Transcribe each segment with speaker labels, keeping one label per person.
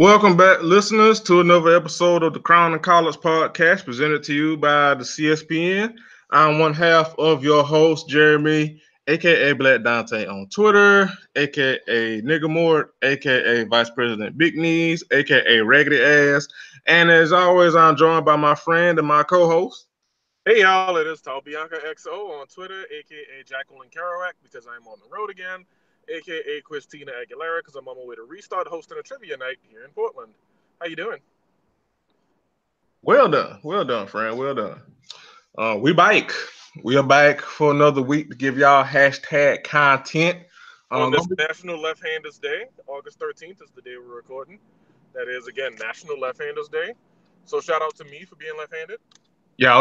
Speaker 1: Welcome back, listeners, to another episode of the Crown and College podcast presented to you by the CSPN. I'm one half of your host, Jeremy, aka Black Dante on Twitter, aka Nigga Mort, aka Vice President Big Knees, aka Raggedy Ass. And as always, I'm joined by my friend and my co host.
Speaker 2: Hey y'all, it is Tal Bianca XO on Twitter, aka Jacqueline Kerouac, because I'm on the road again, aka Christina Aguilera, because I'm on my way to restart hosting a trivia night here in Portland. How you doing?
Speaker 1: Well done, friend, well done. We bike. We are back for another week to give y'all hashtag content.
Speaker 2: On this
Speaker 1: Gonna be
Speaker 2: National Left-Handers Day, August 13th is the day we're recording. That is, again, National Left-Handers Day. So shout out to me for being left-handed.
Speaker 1: Yeah, I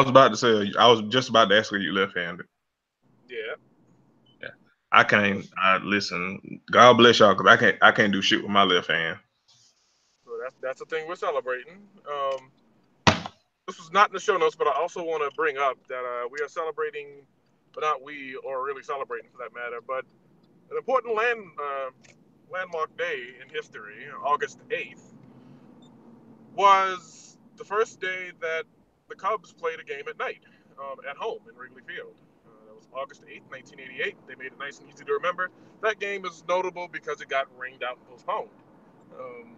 Speaker 1: was just about to ask you left-handed.
Speaker 2: Yeah.
Speaker 1: Yeah, I can't. I listen. God bless y'all, cause I can't do shit with my left hand.
Speaker 2: So that's the thing we're celebrating. This was not in the show notes, but I also want to bring up that we are celebrating, but not we, or really celebrating for that matter, but an important landmark day in history, August 8th, was the first day that the Cubs played a game at night at home in Wrigley Field. That was August 8th, 1988. They made it nice and easy to remember. That game is notable because it got rained out and postponed. Um,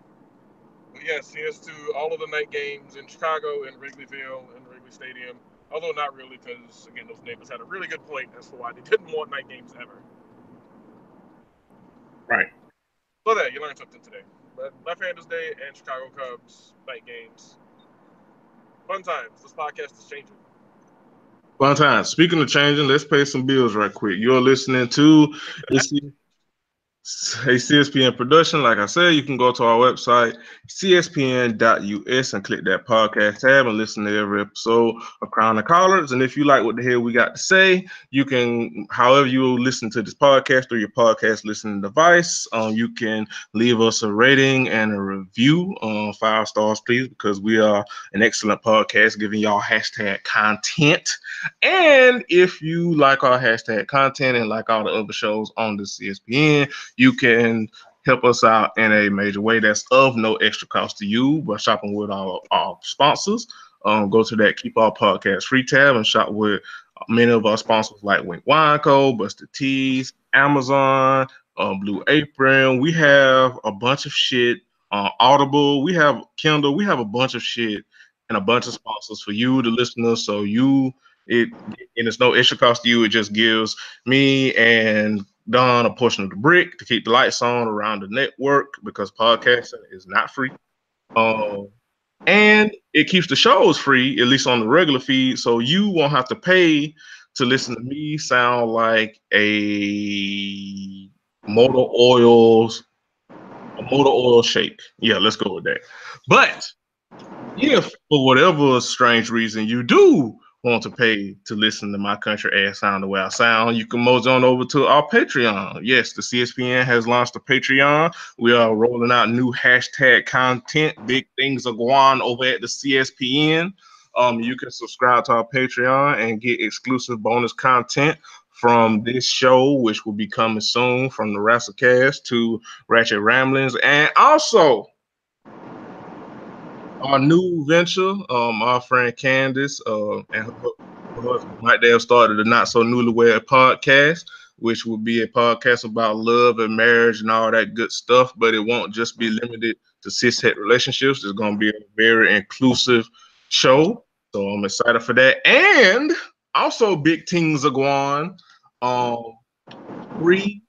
Speaker 2: but yes, here's to all of the night games in Chicago, in Wrigley Field, in Wrigley Stadium. Although not really, because again, those neighbors had a really good point as to why they didn't want night games ever.
Speaker 1: Right.
Speaker 2: So there, you learned something today. But Left-Handers Day and Chicago Cubs night games. Fun times. This podcast is changing.
Speaker 1: Fun time. Speaking of changing, let's pay some bills right quick. You're listening to Hey, CSPN production. Like I said, you can go to our website, cspn.us, and click that podcast tab and listen to every episode of Crown and Collards. And if you like what the hell we got to say, you can, however you listen to this podcast or your podcast listening device, you can leave us a rating and a review. 5 stars, please, because we are an excellent podcast giving y'all hashtag content. And if you like our hashtag content and like all the other shows on the CSPN, you can help us out in a major way that's of no extra cost to you by shopping with our sponsors. Go to that Keep Our Podcast free tab and shop with many of our sponsors like Wink Wine Co., Busted Tees, Amazon, Blue Apron. We have a bunch of shit. Audible. We have Kindle. We have a bunch of shit and a bunch of sponsors for you, the listeners. So it and it's no extra cost to you. It just gives me and Don a portion of the brick to keep the lights on around the network because podcasting is not free. Um, and it keeps the shows free, at least on the regular feed, so you won't have to pay to listen to me sound like motor oils, a motor oil shake. Yeah, let's go with that. But if for whatever strange reason you do want to pay to listen to my country ass sound the way I sound, you can mosey on over to our Patreon. Yes, the CSPN has launched a Patreon. We are rolling out new hashtag content. Big things are going on over at the CSPN. You can subscribe to our Patreon and get exclusive bonus content from this show, which will be coming soon, from the Wrestlecast to Ratchet Ramblings, and also our new venture, our friend Candace and her husband Mike, they have started a Not So Newlywed podcast, which will be a podcast about love and marriage and all that good stuff, but it won't just be limited to cishet relationships. It's going to be a very inclusive show. So I'm excited for that. And also big things are going on. Bree,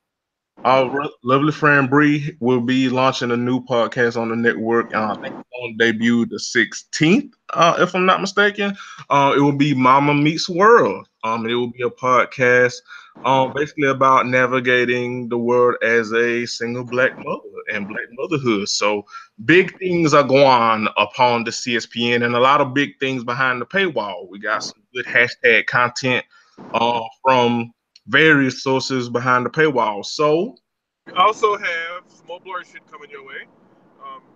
Speaker 1: our lovely friend Bree, will be launching a new podcast on the network. I think it's on debut the 16th, if I'm not mistaken. It will be Mama Meets World. It will be a podcast basically about navigating the world as a single black mother and black motherhood. So big things are going on upon the CSPN and a lot of big things behind the paywall. We got some good hashtag content from various sources behind the paywall. So
Speaker 2: We also have some more blurry shit coming your way.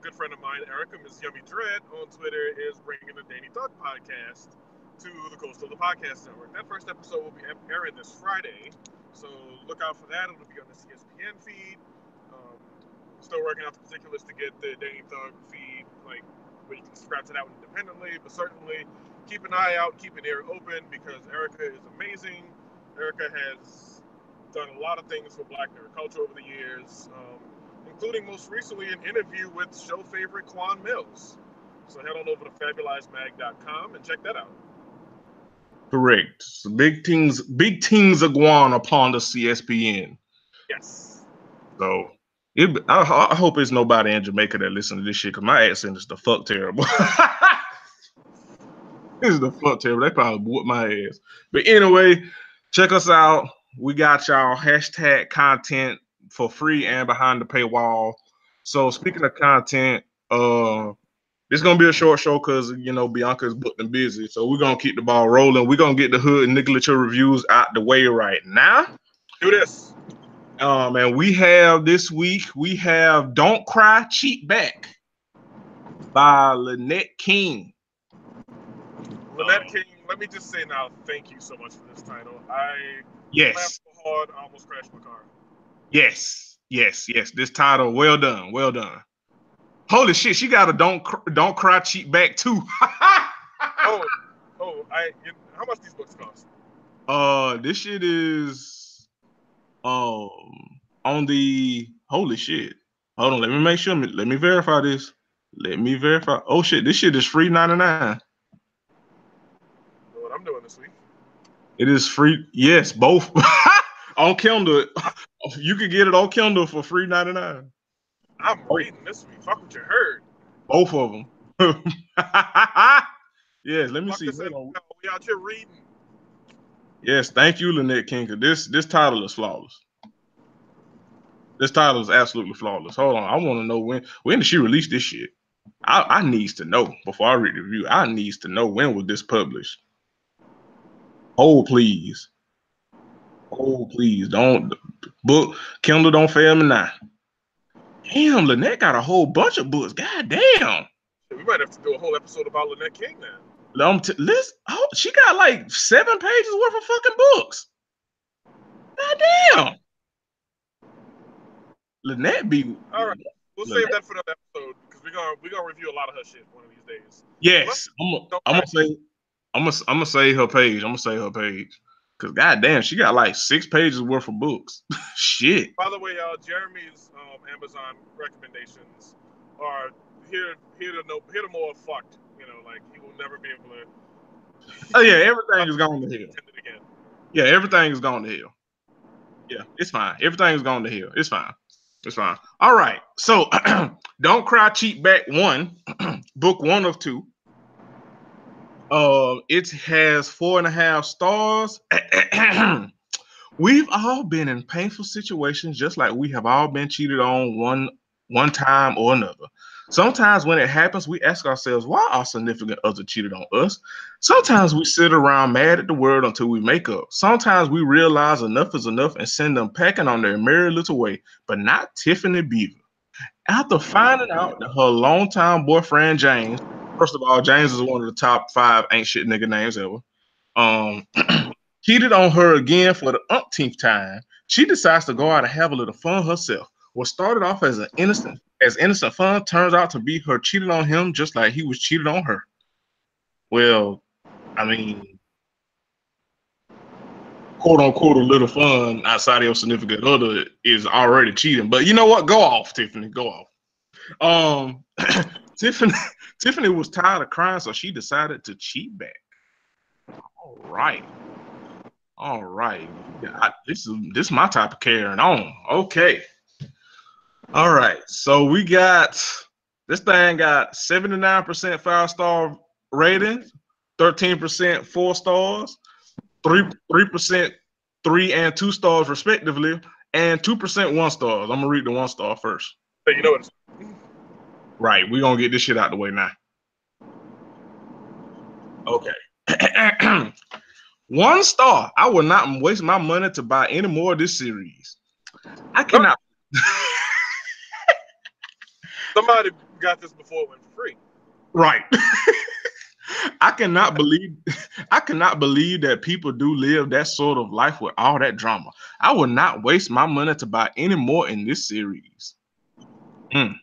Speaker 2: Good friend of mine, Erica, Miss Yummy Dread, on Twitter is bringing the Danny Thug podcast to the Coastal the Podcast Network. That first episode will be airing this Friday, so look out for that. It'll be on the CSPN feed. Um, Still working out the particulars to get the Danny Thug feed, like where you can subscribe to that one independently. But certainly keep an eye out, keep an ear open because Erica is amazing. Erica has done a lot of things for Black nerd culture over the years, including most recently an interview with show favorite Quan Mills. So head on over to fabulizemag.com and check that out.
Speaker 1: Correct. So big things are going upon the CSPN.
Speaker 2: Yes.
Speaker 1: So I hope it's nobody in Jamaica that listen to this shit because my accent is the fuck terrible. It's the fuck terrible. They probably whoop my ass. But anyway, check us out. We got y'all hashtag content for free and behind the paywall. So speaking of content, it's gonna be a short show because Bianca's booked and busy. So we're gonna keep the ball rolling. We're gonna get the hood and Nicolature reviews out the way right now.
Speaker 2: Do this.
Speaker 1: And we have this week, Don't Cry, Cheat Back by Lynette King.
Speaker 2: Lynette King, let me just say now, thank you so much for this title. I laughed so hard, I almost crashed my car.
Speaker 1: Yes. This title, well done. Holy shit, she got a Don't Cry, Cheat Back too.
Speaker 2: how much these books cost?
Speaker 1: This shit is on the holy shit. Hold on, let me make sure. Let me verify this. Oh shit, this shit is free $99.
Speaker 2: What I'm doing this week.
Speaker 1: It is free. Yes, both on Kindle. You can get it on Kindle for free $99.
Speaker 2: I'm reading this week. Fuck what you heard.
Speaker 1: Both of them. Yes, let me see.
Speaker 2: We out here reading.
Speaker 1: Yes, thank you, Lynette King. This title is flawless. This title is absolutely flawless. Hold on, I want to know when did she release this shit? I needs to know before I read the review. I needs to know when was this published. Oh please, don't book Kindle. Don't fail me now. Damn, Lynette got a whole bunch of books. God damn.
Speaker 2: We might have to do a whole episode about Lynette King now.
Speaker 1: She got like 7 pages worth of fucking books. God damn. Lynette be.
Speaker 2: All right, we'll save that for another episode because we're gonna review a lot of her shit one of these days.
Speaker 1: Yes, I'm gonna say her page. Cause goddamn, she got like 6 pages worth of books. Shit.
Speaker 2: By the way, Jeremy's Amazon recommendations are here to more fucked. Like he will never be able to.
Speaker 1: Oh yeah, everything is gone to hell. Yeah, everything is gone to hell. Yeah, it's fine. Everything is gone to hell. It's fine. All right. So, Don't Cry, Cheat Back 1, book 1 of 2. It has 4.5 stars. We've all been in painful situations, just like we have all been cheated on one time or another. Sometimes when it happens, we ask ourselves why our significant other cheated on us. Sometimes we sit around mad at the world until we make up. Sometimes we realize enough is enough and send them packing on their merry little way, but not Tiffany Beaver. After finding out that her longtime boyfriend, James, first of all, James is one of the top 5 ain't shit nigga names ever, cheated on her again for the umpteenth time, she decides to go out and have a little fun herself. What started off as innocent fun turns out to be her cheating on him just like he was cheated on her. Well, I mean, quote unquote, a little fun outside of your significant other is already cheating. But you know what? Go off, Tiffany. Go off. Tiffany was tired of crying, so she decided to cheat back. All right. This is my type of carrying on. Okay. All right. So we got this thing got 79% 5-star rating, 13% 4 stars, 3% 3 and 2 stars respectively, and 2% 1 stars. I'm gonna read the 1 star first.
Speaker 2: So you know what?
Speaker 1: Right. We're gonna get this shit out the way now. Okay. 1 star. I will not waste my money to buy any more of this series. I cannot.
Speaker 2: Somebody got this before it went for free.
Speaker 1: Right. I cannot believe that people do live that sort of life with all that drama. I will not waste my money to buy any more in this series. Mm.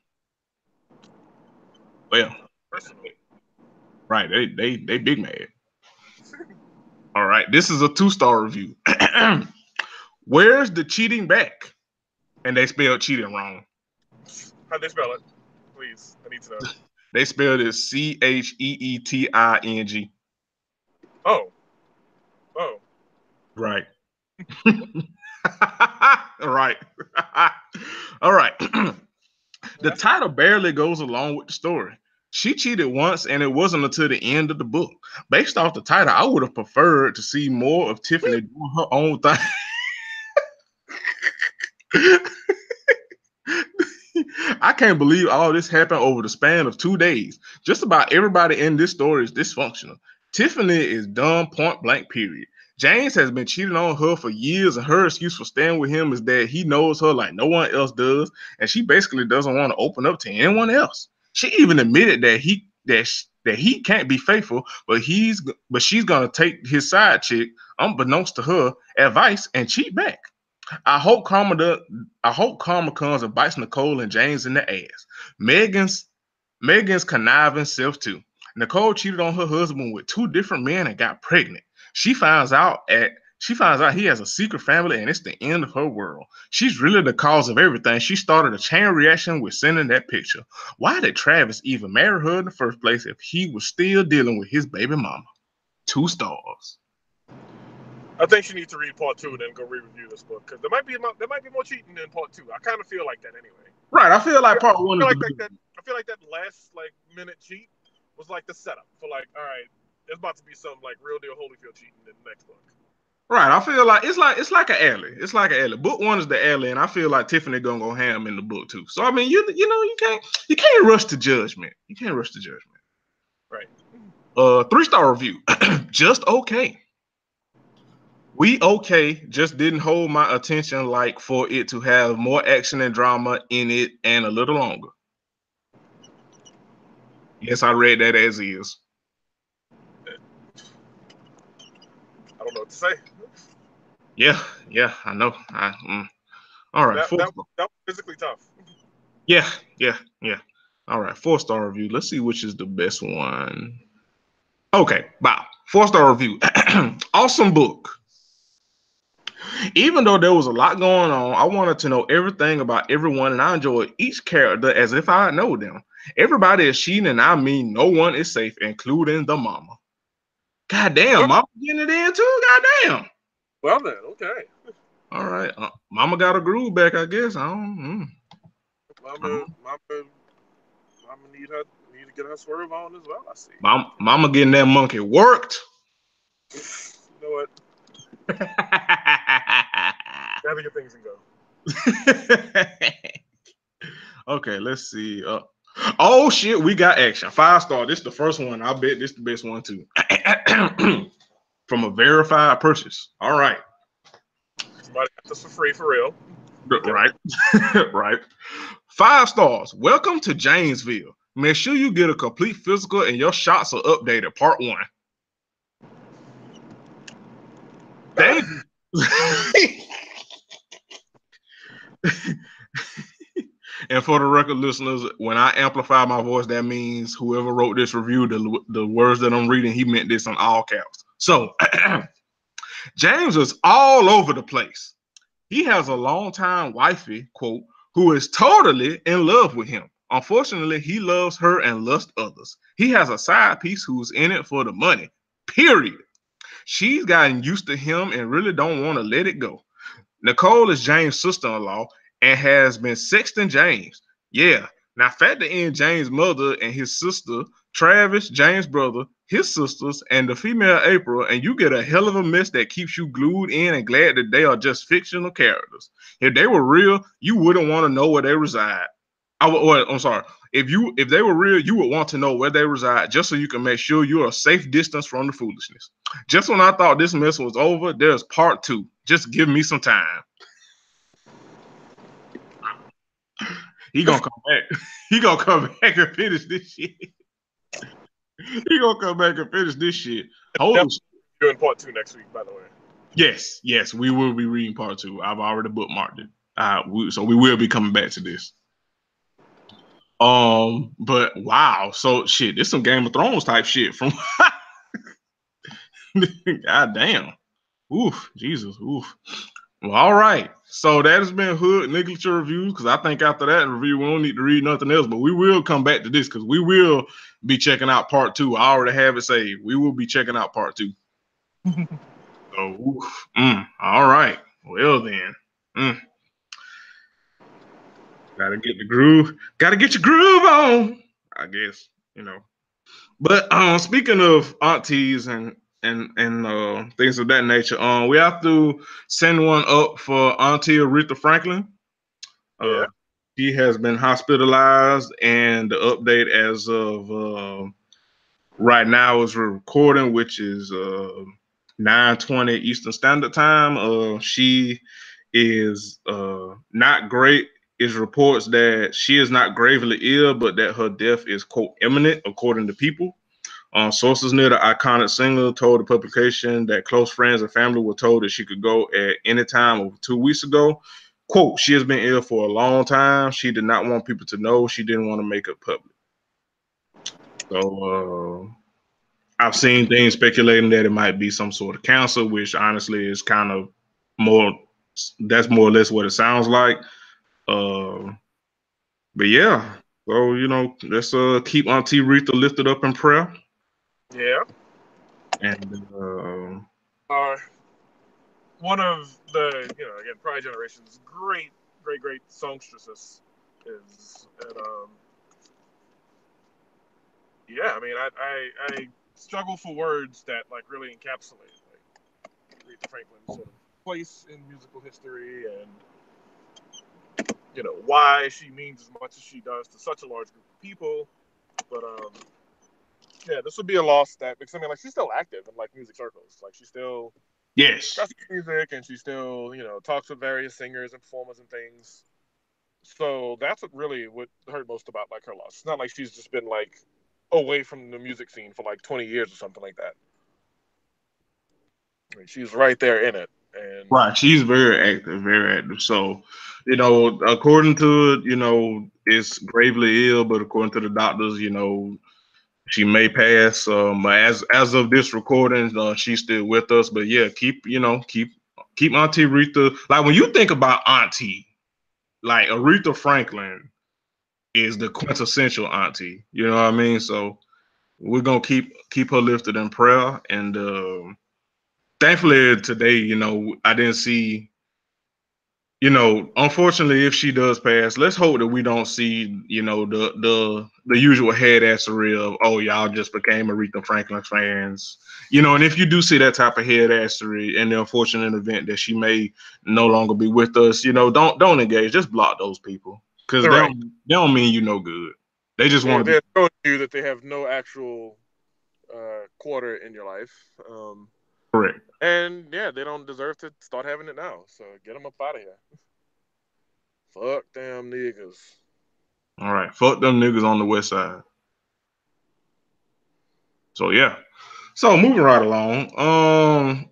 Speaker 1: Well,
Speaker 2: Personal.
Speaker 1: right. They big mad. All right. This is a 2-star review. Where's the cheating back? And they spelled cheating wrong.
Speaker 2: How'd they spell it? Please, I need to know.
Speaker 1: They spelled it CHEETING.
Speaker 2: Oh, oh.
Speaker 1: Right. Right. All right. The title barely goes along with the story. She cheated once, and it wasn't until the end of the book. Based off the title, I would have preferred to see more of Tiffany doing her own thing. I can't believe all this happened over the span of 2 days. Just about everybody in this story is dysfunctional. Tiffany is dumb, point blank, period. James has been cheating on her for years, and her excuse for staying with him is that he knows her like no one else does, and she basically doesn't want to open up to anyone else. She even admitted that he can't be faithful, but she's gonna take his side chick, unbeknownst to her, advice and cheat back. I hope karma comes and bites Nicole and James in the ass. Megan's Megan's conniving self too. Nicole cheated on her husband with 2 different men and got pregnant. She finds out he has a secret family and it's the end of her world. She's really the cause of everything. She started a chain reaction with sending that picture. Why did Travis even marry her in the first place if he was still dealing with his baby mama? 2 stars.
Speaker 2: I think she needs to read part 2 and then go re-review this book because there might be more cheating in part 2. I kind of feel like that anyway.
Speaker 1: Right. I feel like part one is
Speaker 2: I feel like that last minute cheat was like the setup for all right, there's about to be some real deal Holyfield cheating in the next book.
Speaker 1: Right. I feel like it's like an alley. It's like an alley. Book 1 is the alley, and I feel like Tiffany gonna go ham in the book 2. So I mean, you can't rush to judgment. You can't rush to judgment.
Speaker 2: Right.
Speaker 1: 3-star review. Just okay. We okay just didn't hold my attention like for it to have more action and drama in it and a little longer. Yes, I read that as is.
Speaker 2: I don't know what to say.
Speaker 1: Yeah, I know. All right,
Speaker 2: that was physically tough.
Speaker 1: Yeah. All right, 4-star review. Let's see which is the best one. Okay, wow. 4-star review. Awesome book. Even though there was a lot going on, I wanted to know everything about everyone, and I enjoyed each character as if I know them. Everybody is cheating, and I mean no one is safe, including the mama. God damn, mama getting it in too? God damn.
Speaker 2: Well then, okay.
Speaker 1: All right. Mama got a groove back, I guess.
Speaker 2: Mama need to get her swerve on as well, I see.
Speaker 1: Mama getting that monkey worked.
Speaker 2: You know what? Gather your things and go.
Speaker 1: Okay, let's see. Oh shit, we got action. 5-star. This is the first one. I bet this is the best one too. From a verified purchase. All right.
Speaker 2: Somebody got this for free for real.
Speaker 1: Right. Right. 5 stars. Welcome to Jamesville. Make sure you get a complete physical and your shots are updated. Part 1. Damn. And for the record, listeners, when I amplify my voice, that means whoever wrote this review, the words that I'm reading, he meant this on all caps. So James is all over the place. He has a longtime wifey, quote, who is totally in love with him. Unfortunately, he loves her and lusts others. He has a side piece who's in it for the money, period. She's gotten used to him and really don't want to let it go. Nicole is James' sister-in-law and has been sexting James. Yeah. Now factor in James' mother and his sister, Travis, James' brother, his sisters, and the female April, and you get a hell of a mess that keeps you glued in and glad that they are just fictional characters. If they were real, you wouldn't want to know where they reside. I'm sorry. If they were real, you would want to know where they reside just so you can make sure you're a safe distance from the foolishness. Just when I thought this mess was over, there's part 2. Just give me some time. He gonna come back. He gonna come back and finish this shit. He gonna come back and finish this shit.
Speaker 2: Holy shit. Doing part 2 next week, by the way.
Speaker 1: Yes, we will be reading part 2. I've already bookmarked it. So we will be coming back to this. But wow, so shit, this some Game of Thrones type shit from God damn. Oof, Jesus, oof. Well, all right. So that has been Hood Literature Reviews, because I think after that review, we don't need to read nothing else, but we will come back to this because we will be checking out part 2. I already have it saved. We will be checking out part 2. So, oof. All right. Well, then. Gotta get the groove. Gotta get your groove on, I guess, But speaking of aunties and things of that nature, we have to send one up for Auntie Aretha Franklin.
Speaker 2: Yeah.
Speaker 1: She has been hospitalized, and the update as of right now is we're recording, which is 9:20 Eastern Standard Time. She is not great. Is reports that she is not gravely ill, but that her death is quote imminent, according to people. Sources near the iconic singer told the publication that close friends and family were told that she could go at any time over 2 weeks ago. Quote, she has been ill for a long time. She did not want people to know. She didn't want to make it public. So I've seen things speculating that it might be some sort of cancer, which honestly is kind of that's more or less what it sounds like. But yeah, so let's keep Auntie Aretha lifted up in prayer.
Speaker 2: Yeah.
Speaker 1: And
Speaker 2: One of the, again, Pride Generation's great songstresses is, and yeah, I mean, I struggle for words that like really encapsulate like Aretha Franklin's sort of place in musical history, and why she means as much as she does to such a large group of people. But yeah, this would be a loss that, because I mean, like, she's still active in like music circles. Like, she still
Speaker 1: yes,
Speaker 2: discusses music, and she still talks with various singers and performers and things. So that's what really would hurt most about like her loss. It's not like she's just been like away from the music scene for like 20 years or something like that. I mean, she's right there in it, and
Speaker 1: right. She's very active, very active. So, according to it's gravely ill, but according to the doctors, she may pass. As of this recording, she's still with us. But yeah, keep Auntie Aretha. Like when you think about Auntie, like Aretha Franklin is the quintessential Auntie. You know what I mean? So we're gonna keep her lifted in prayer. And thankfully today, I didn't see. Unfortunately, if she does pass, let's hope that we don't see, the usual headassery of, oh, y'all just became Aretha Franklin fans, and if you do see that type of headassery in the unfortunate event that she may no longer be with us, don't engage, just block those people because
Speaker 2: they're right.
Speaker 1: they don't mean you no good. They just want to be
Speaker 2: They're showing you that they have no actual quarter in your life.
Speaker 1: correct.
Speaker 2: And yeah, they don't deserve to start having it now. So get them up out of here. Fuck them niggas.
Speaker 1: All right, fuck them niggas on the west side. So yeah. So moving right along.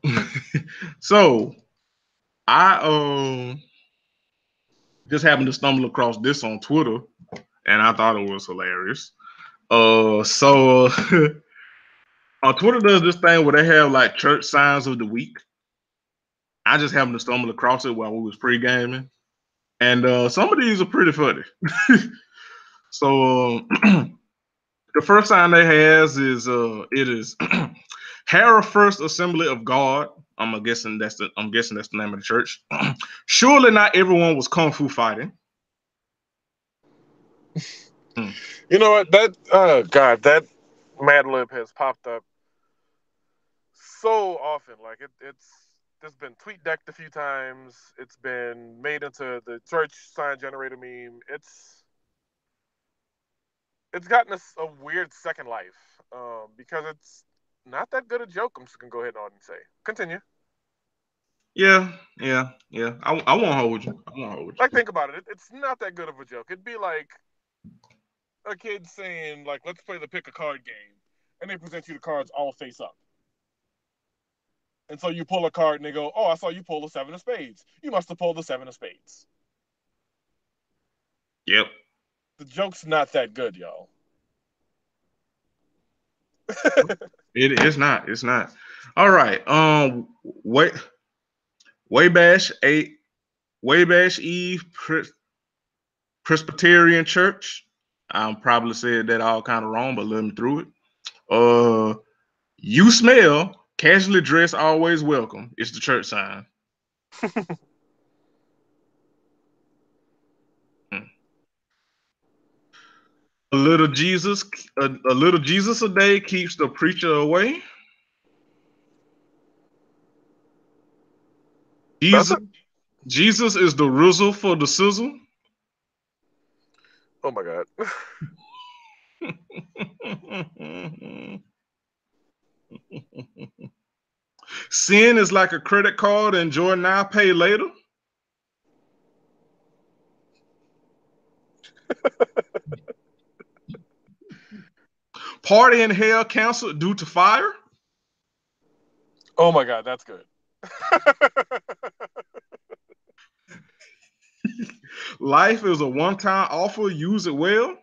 Speaker 1: So I just happened to stumble across this on Twitter, and I thought it was hilarious. So Twitter does this thing where they have like church signs of the week. I just happened to stumble across it while we was pre-gaming, and some of these are pretty funny. So the first sign they has is it is Hera First Assembly of God. I'm guessing that's the name of the church. Surely not everyone was kung fu fighting. Hmm.
Speaker 2: You know what? That God, that Mad Lib has popped up so often. Like it's been tweet decked a few times. It's been made into the church sign generator meme. It's gotten a weird second life because it's not that good a joke. I'm just gonna go ahead and say. Continue.
Speaker 1: Yeah, yeah, yeah. I won't hold you. I won't hold
Speaker 2: Like,
Speaker 1: you.
Speaker 2: think about it. It's not that good of a joke. It'd be like a kid saying, like, let's play the pick a card game, and they present you the cards all face up. And so you pull a card and they go, oh, I saw you pull the seven of spades. You must have pulled the seven of spades.
Speaker 1: Yep.
Speaker 2: The joke's not that good, y'all.
Speaker 1: It's not. It's not. All right. Wait. Waybash eight. Waybash Eve Presbyterian Church. I'm probably said that all kind of wrong, but let me through it. You smell casually dressed, always welcome. It's the church sign. Hmm. A little Jesus a day keeps the preacher away.
Speaker 2: That's
Speaker 1: Jesus,
Speaker 2: it.
Speaker 1: Jesus is the rizzle for the sizzle.
Speaker 2: Oh my god.
Speaker 1: Sin is like a credit card, enjoy now, pay later. Party in hell canceled due to fire.
Speaker 2: Oh my god, that's good.
Speaker 1: Life is a one-time offer, use it well.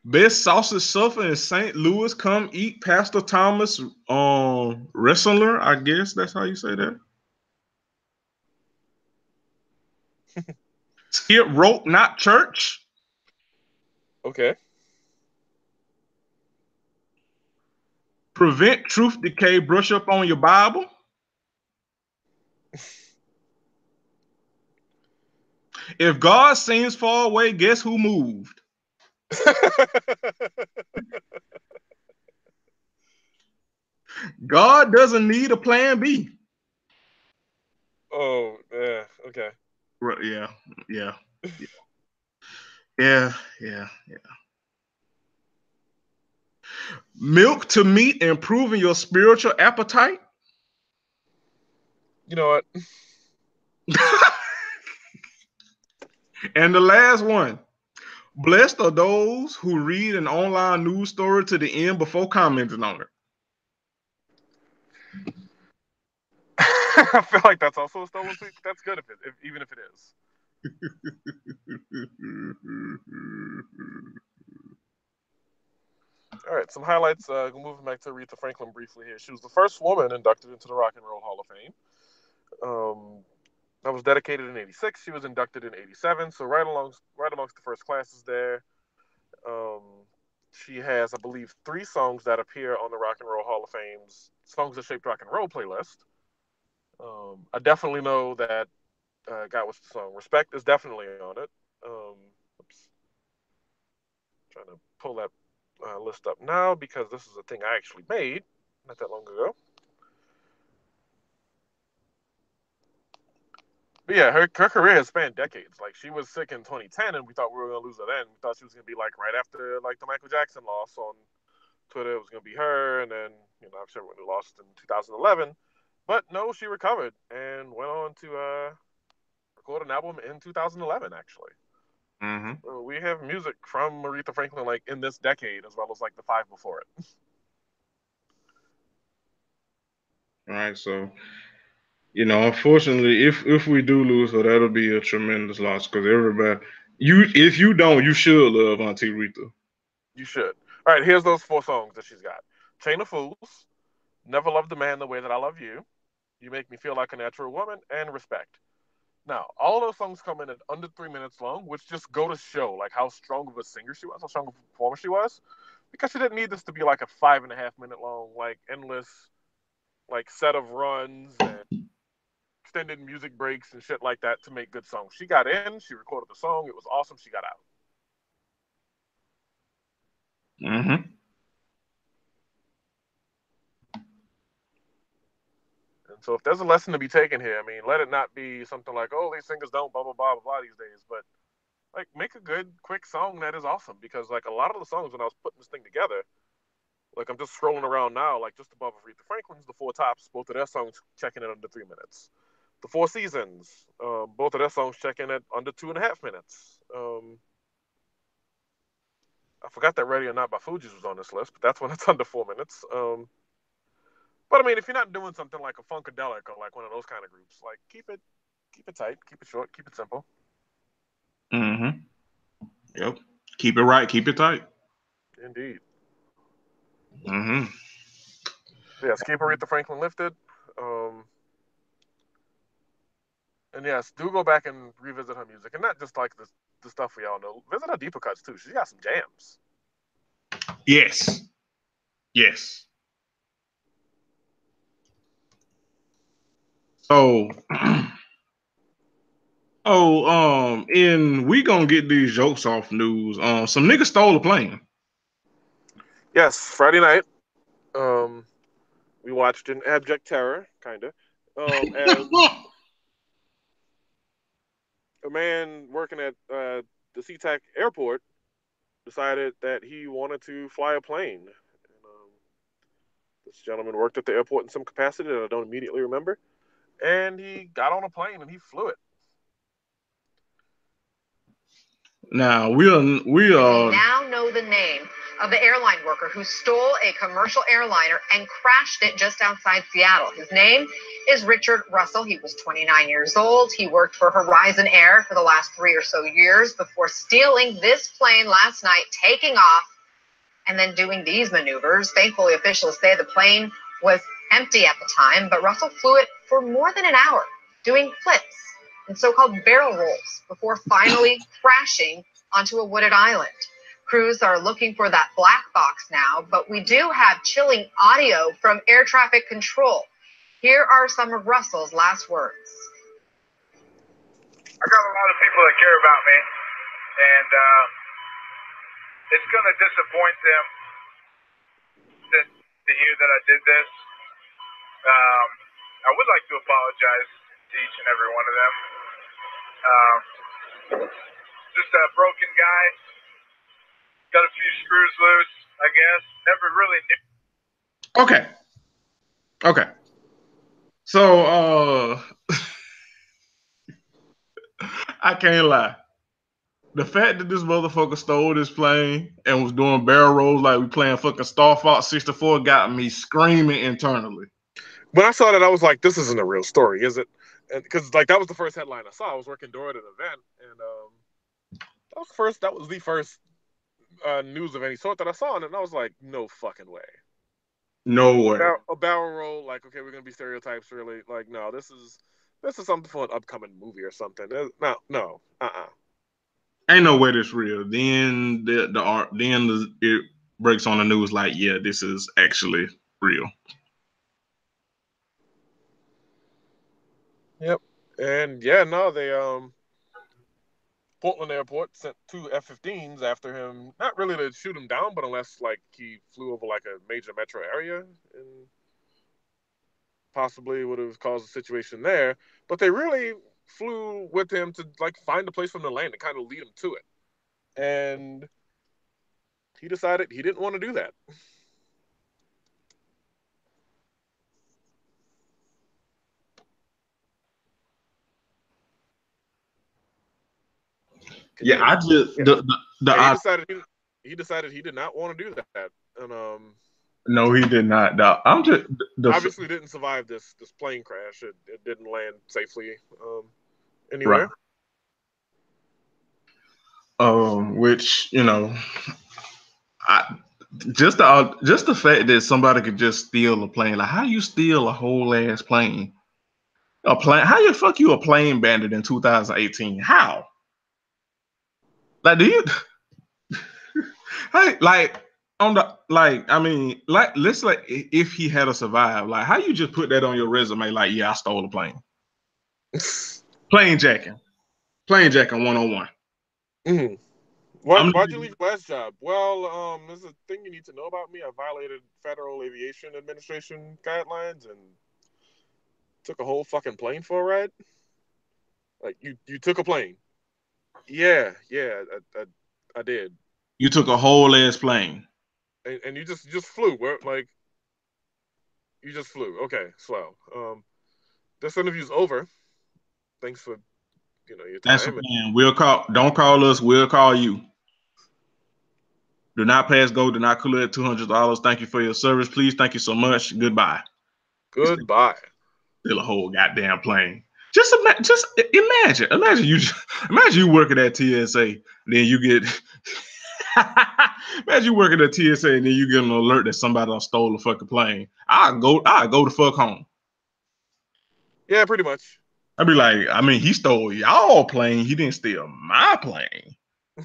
Speaker 1: Best sausage suffer in St. Louis. Come eat Pastor Thomas wrestler. I guess that's how you say that. Skip rope, not church.
Speaker 2: Okay.
Speaker 1: Prevent truth decay. Brush up on your Bible. If God seems far away, guess who moved? God doesn't need a plan B.
Speaker 2: Oh, yeah. Okay.
Speaker 1: Yeah, yeah, yeah, yeah, yeah. Milk to meat, improving your spiritual appetite.
Speaker 2: You know what?
Speaker 1: And the last one. Blessed are those who read an online news story to the end before commenting on it.
Speaker 2: I feel like that's also a stolen tweet, but that's good if even if it is. All right, some highlights. Moving back to Aretha Franklin briefly here. She was the first woman inducted into the Rock and Roll Hall of Fame. Um, that was dedicated in '86. She was inducted in '87, so right amongst the first classes there. Um, she has, I believe, 3 songs that appear on the Rock and Roll Hall of Fame's Songs That Shaped Rock and Roll playlist. I definitely know that God was the song. Respect is definitely on it. Oops, trying to pull that list up now because this is a thing I actually made not that long ago. But yeah, her career has spanned decades. Like she was sick in 2010, and we thought we were gonna lose her then. We thought she was gonna be like right after like the Michael Jackson loss on Twitter. It was gonna be her, and then I'm sure when we lost in 2011. But no, she recovered and went on to record an album in 2011. Actually,
Speaker 1: Mm-hmm.
Speaker 2: so we have music from Aretha Franklin like in this decade as well as like the 5 before it.
Speaker 1: All right, so unfortunately, if we do lose her, that'll be a tremendous loss because everybody, if you don't, you should love Auntie Rita.
Speaker 2: You should. All right, here's those 4 songs that she's got: "Chain of Fools," "Never Loved a Man the Way That I Love You," "You Make Me Feel Like a Natural Woman," and "Respect." Now, all of those songs come in at under 3 minutes long, which just go to show like how strong of a singer she was, how strong of a performer she was, because she didn't need this to be like a 5.5 minute long, like endless, like set of runs and extended music breaks and shit like that to make good songs. She got in, she recorded the song, it was awesome. She got out.
Speaker 1: Mm-hmm.
Speaker 2: And so, if there's a lesson to be taken here, I mean, let it not be something like, "Oh, these singers don't blah blah blah blah blah" these days, but like make a good, quick song that is awesome. Because like a lot of the songs when I was putting this thing together, like I'm just scrolling around now, like just above Aretha Franklin's, the Four Tops, both of their songs checking in under 3 minutes. The Four Seasons, both of their songs check in at under 2.5 minutes. I forgot that Ready or Not by Fugees was on this list, but that's when it's under 4 minutes. But I mean, if you're not doing something like a Funkadelic or like one of those kind of groups, like keep it Keep it tight. Keep it short. Keep it simple.
Speaker 1: Mm-hmm. Yep. Keep it right. Keep it tight.
Speaker 2: Indeed.
Speaker 1: Mm-hmm.
Speaker 2: Yes, keep Aretha Franklin lifted. Um, and yes, do go back and revisit her music, and not just like the stuff we all know. Visit her deeper cuts too. She's got some jams.
Speaker 1: Yes. Yes. So, and we gonna get these jokes off news. Some nigga stole a plane.
Speaker 2: Yes, Friday night. Um, we watched in abject terror, kinda, as a man working at the SeaTac airport decided that he wanted to fly a plane. And, this gentleman worked at the airport in some capacity that I don't immediately remember, and he got on a plane and he flew it.
Speaker 1: Now we
Speaker 3: now know the name of the airline worker who stole a commercial airliner and crashed it just outside Seattle. His name is Richard Russell. He was 29 years old. He worked for Horizon Air for the last 3 or so years before stealing this plane last night, taking off, and then doing these maneuvers. Thankfully, officials say the plane was empty at the time, but Russell flew it for more than an hour, doing flips and so-called barrel rolls before finally crashing onto a wooded island. Crews are looking for that black box now, but we do have chilling audio from air traffic control. Here are some of Russell's last words.
Speaker 4: I got a lot of people that care about me, and it's going to disappoint them to hear that I did this. I would like to apologize to each and every one of them. Just a broken guy. Got a few screws loose, I guess. Never really knew.
Speaker 1: Okay. Okay. So I can't lie. The fact that this motherfucker stole this plane and was doing barrel rolls like we playing fucking Star Fox 64 got me screaming internally.
Speaker 2: When I saw that, I was like, "This isn't a real story, is it?" Because like that was the first headline I saw. I was working door at an event, and that was the first news of any sort that I saw, and I was like, "No fucking way."
Speaker 1: No way.
Speaker 2: A barrel roll, like, okay, we're gonna be stereotypes, really? Like, no, this is something for an upcoming movie or something. No.
Speaker 1: Ain't no way this real. Then it breaks on the news like, yeah, this is actually real.
Speaker 2: Yep. And yeah, no, they Portland Airport sent 2 F-15s after him, not really to shoot him down, but unless like he flew over like a major metro area and possibly would have caused a situation there. But they really flew with him to like find a place for him to land and kind of lead him to it. And he decided he didn't want to do that.
Speaker 1: Yeah, I just
Speaker 2: he decided he did not want to do that, and
Speaker 1: no, he did not. I'm just
Speaker 2: obviously didn't survive this plane crash. It didn't land safely anywhere.
Speaker 1: Right. Which just the fact that somebody could just steal a plane. Like, how you steal a whole ass plane? A plane? How the fuck you a plane bandit in 2018? How? Like, do you? Hey, like on the I mean, like let's like if he had to survive, like how you just put that on your resume? Like, yeah, I stole a plane. Plane jacking 101.
Speaker 2: Mm-hmm. Why'd you leave your last job? Well, there's a thing you need to know about me. I violated Federal Aviation Administration guidelines and took a whole fucking plane for a ride. Like you took a plane? Yeah, I did.
Speaker 1: You took a whole ass plane,
Speaker 2: and you just flew. Like you just flew. Okay, swell. This interview's over. Thanks for your time.
Speaker 1: That's man. Don't call us. We'll call you. Do not pass go. Do not collect $200. Thank you for your service. Please. Thank you so much. Goodbye.
Speaker 2: Goodbye.
Speaker 1: Still a whole goddamn plane. Just imagine you working at TSA, then you get imagine you working at TSA and then you get an alert that somebody done stole a fucking plane. I go the fuck home.
Speaker 2: Yeah, pretty much.
Speaker 1: I'd be like, I mean, he stole y'all plane. He didn't steal my plane.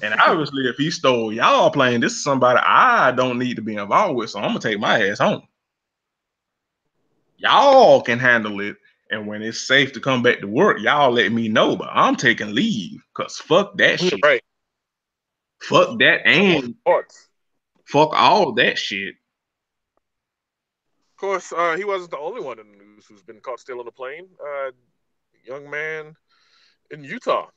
Speaker 1: And obviously, if he stole y'all plane, this is somebody I don't need to be involved with. So I'm gonna take my ass home. Y'all can handle it. And when it's safe to come back to work, y'all let me know. But I'm taking leave. Cause fuck that shit.
Speaker 2: Right.
Speaker 1: Fuck that and fuck all that shit.
Speaker 2: Of course, he wasn't the only one in the news who's been caught stealing a plane. Young man in Utah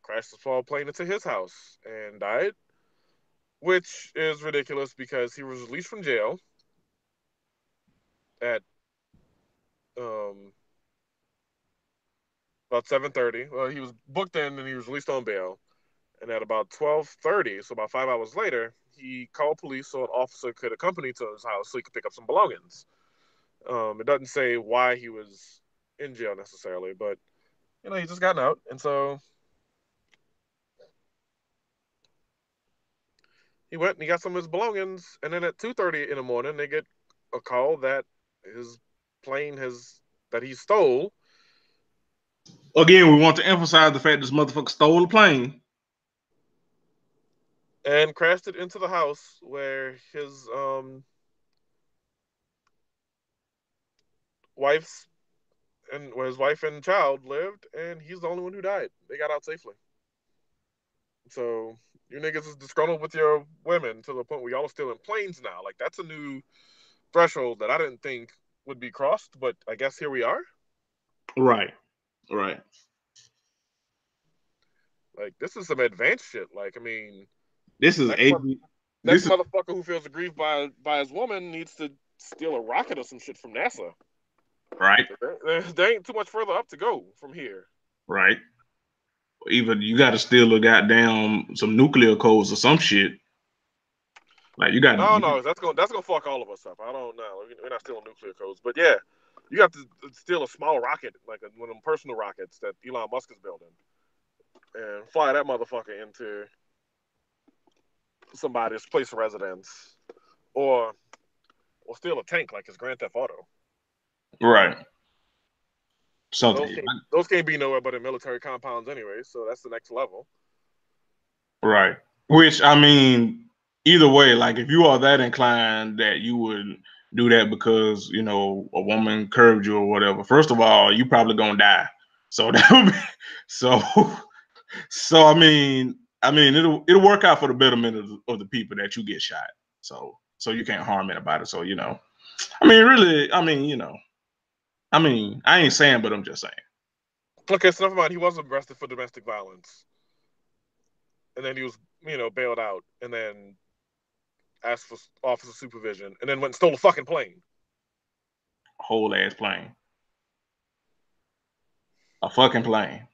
Speaker 2: crashed a small plane into his house and died, which is ridiculous because he was released from jail at about 7:30. Well, he was booked in and he was released on bail. And at about 12:30, so about 5 hours later, he called police so an officer could accompany to his house so he could pick up some belongings. It doesn't say why he was in jail necessarily, but he just gotten out, and so he went and he got some of his belongings. And then at 2:30 in the morning, they get a call that his plane that he stole.
Speaker 1: Again, we want to emphasize the fact this motherfucker stole a plane
Speaker 2: and crashed it into the house where his wife and child lived, and he's the only one who died. They got out safely. So you niggas is disgruntled with your women to the point where y'all are stealing planes now. Like, that's a new threshold that I didn't think would be crossed, but I guess here we are.
Speaker 1: Right.
Speaker 2: Like, this is some advanced shit. Like, I mean,
Speaker 1: this is
Speaker 2: next motherfucker who feels aggrieved by his woman needs to steal a rocket or some shit from NASA.
Speaker 1: Right.
Speaker 2: There ain't too much further up to go from here.
Speaker 1: Right. Even you got to steal a goddamn some nuclear codes or some shit. Like you got.
Speaker 2: No, that's gonna fuck all of us up. I don't know. We're not stealing nuclear codes, but yeah, you have to steal a small rocket, like one of them personal rockets that Elon Musk is building, and fly that motherfucker into somebody's place of residence, or steal a tank like his Grand Theft Auto.
Speaker 1: Right. Something.
Speaker 2: Those can't be nowhere but in military compounds anyway, so that's the next level.
Speaker 1: Right. Which, I mean, either way, like if you are that inclined that you would do that because, a woman curved you or whatever, first of all, you probably gonna die. So that would be so I mean it'll work out for the betterment of the people that you get shot. So you can't harm anybody. So, I ain't saying, but I'm just saying.
Speaker 2: Okay, so never mind. He was arrested for domestic violence. And then he was, bailed out and then asked for officer supervision and then went and stole a fucking plane.
Speaker 1: A whole ass plane. A fucking plane.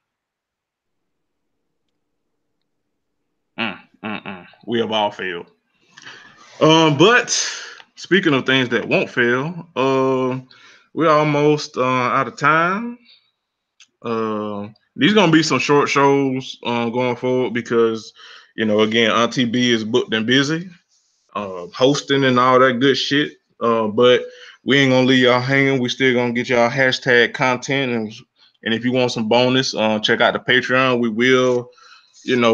Speaker 1: We have all failed. But speaking of things that won't fail, we're almost out of time. These gonna be some short shows going forward because again, Auntie B is booked and busy, hosting and all that good shit. But we ain't gonna leave y'all hanging. We still gonna get y'all hashtag content, and if you want some bonus, check out the Patreon. We will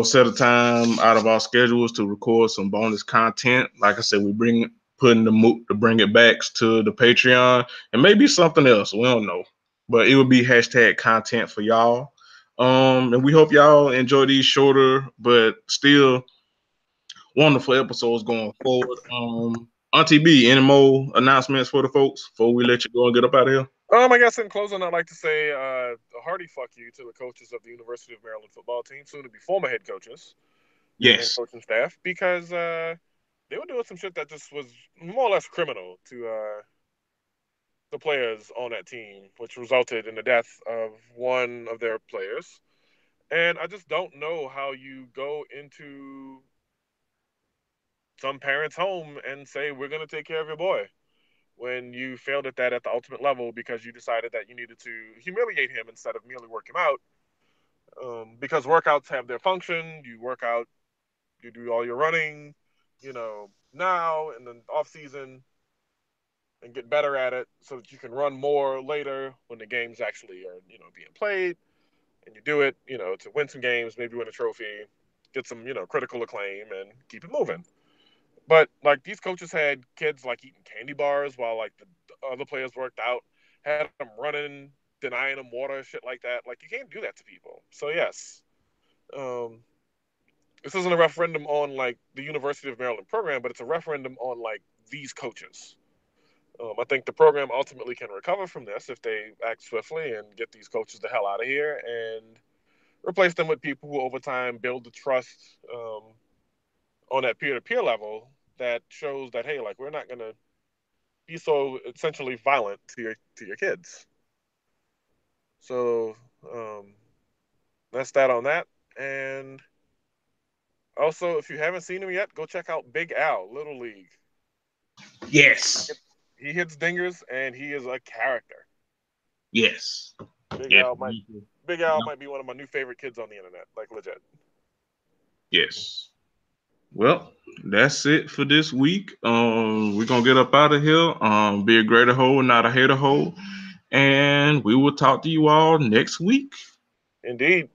Speaker 1: set a time out of our schedules to record some bonus content. Like I said, we putting the move to bring it back to the Patreon and maybe something else. We don't know, but it would be hashtag content for y'all. And we hope y'all enjoy these shorter but still wonderful episodes going forward. Auntie B, any more announcements for the folks before we let you go and get up out of here?
Speaker 2: I guess in closing, I'd like to say a hearty fuck you to the coaches of the University of Maryland football team, soon to be former head coaches.
Speaker 1: Yes.
Speaker 2: And coaching staff, because they were doing some shit that just was more or less criminal to the players on that team, which resulted in the death of one of their players. And I just don't know how you go into some parent's home and say, we're going to take care of your boy, when you failed at that at the ultimate level because you decided that you needed to humiliate him instead of merely work him out. Because workouts have their function. You work out, you do all your running, now and then off season, and get better at it so that you can run more later when the games actually are, being played. And you do it, to win some games, maybe win a trophy, get some, critical acclaim, and keep it moving. But like these coaches had kids like eating candy bars while like the other players worked out, had them running, denying them water, shit like that. Like you can't do that to people. So yes, this isn't a referendum on like the University of Maryland program, but it's a referendum on like these coaches. I think the program ultimately can recover from this if they act swiftly and get these coaches the hell out of here and replace them with people who over time build the trust on that peer-to-peer level that shows that, hey, like we're not going to be so essentially violent to your kids. So that's that on that. And also, if you haven't seen him yet, go check out Big Al, Little League.
Speaker 1: Yes.
Speaker 2: He hits dingers, and he is a character.
Speaker 1: Yes.
Speaker 2: Big Al might be one of my new favorite kids on the internet, like legit.
Speaker 1: Yes. Well, that's it for this week. We're gonna get up out of here. Be a greater whole, not a hater whole. And we will talk to you all next week.
Speaker 2: Indeed.